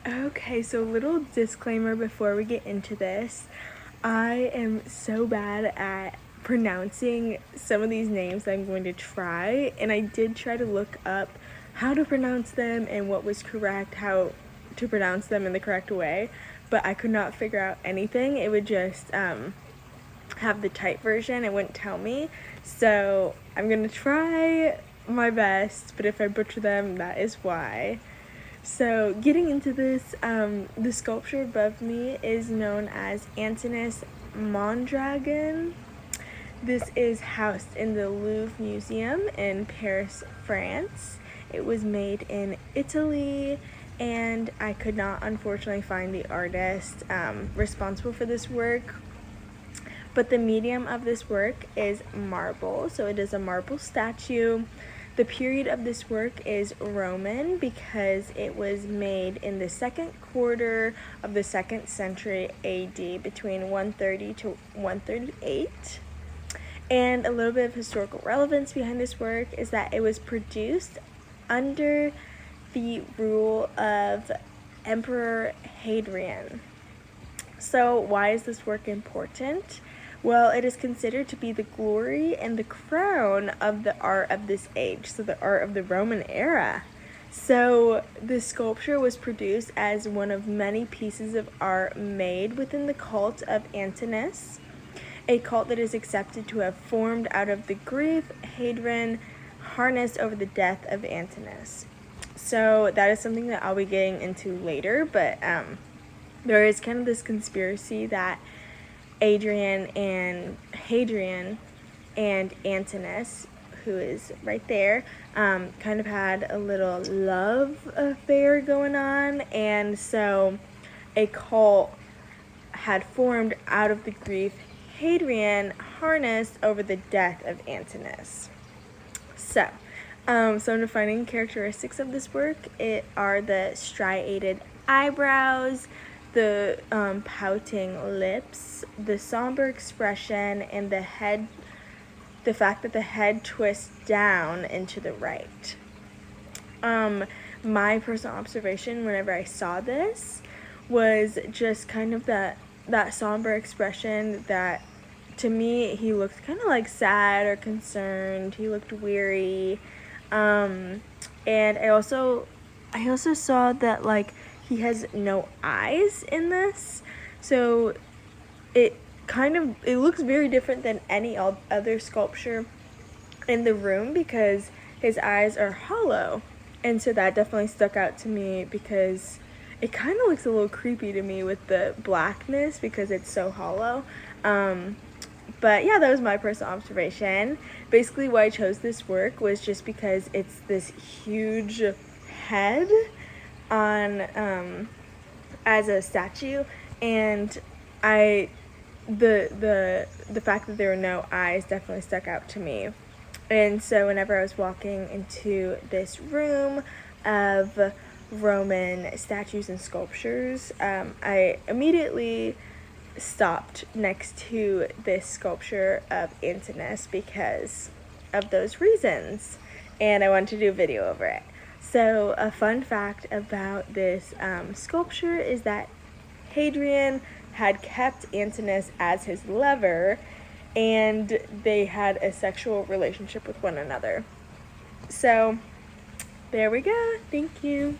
Okay, so little disclaimer before we get into this. I am so bad at pronouncing some of these names that I'm going to try, and I did try to look up how to pronounce them and what was correct, how to pronounce them in the correct way, but I could not figure out anything. It would just have the type version, it wouldn't tell me. So I'm gonna try my best, but if I butcher them, that is why. So getting into this, the sculpture above me is known as Antinous Mondragon. This is housed in the Louvre Museum in Paris, France. It was made in Italy, and I could not unfortunately find the artist responsible for this work. But the medium of this work is marble, so it is a marble statue. The period of this work is Roman because it was made in the second quarter of the 2nd century AD, between 130 to 138. And a little bit of historical relevance behind this work is that it was produced under the rule of Emperor Hadrian. So why is this work important? Well, it is considered to be the glory and the crown of the art of this age, so the art of the Roman era. So the sculpture was produced as one of many pieces of art made within the cult of Antinous, a cult that is accepted to have formed out of the grief Hadrian harnessed over the death of Antinous. So that is something that I'll be getting into later, but there is kind of this conspiracy that Hadrian and Antinous, who is right there, kind of had a little love affair going on, and so a cult had formed out of the grief Hadrian harnessed over the death of Antinous. So, some defining characteristics of this work are the striated eyebrows, the pouting lips, the somber expression, and the fact that the head twists down and to the right. My personal observation whenever I saw this was just kind of that somber expression that, to me, he looked kind of like sad or concerned. He looked weary. And I also saw that, like, he has no eyes in this, so it looks very different than any other sculpture in the room because his eyes are hollow, and so that definitely stuck out to me because it kind of looks a little creepy to me with the blackness because it's so hollow. But yeah, that was my personal observation. Basically, why I chose this work was just because it's this huge head on as a statue, and the fact that there were no eyes definitely stuck out to me. And so whenever I was walking into this room of Roman statues and sculptures, I immediately stopped next to this sculpture of Antinous because of those reasons, and I wanted to do a video over it. So a fun fact about this sculpture is that Hadrian had kept Antinous as his lover, and they had a sexual relationship with one another. So there we go. Thank you.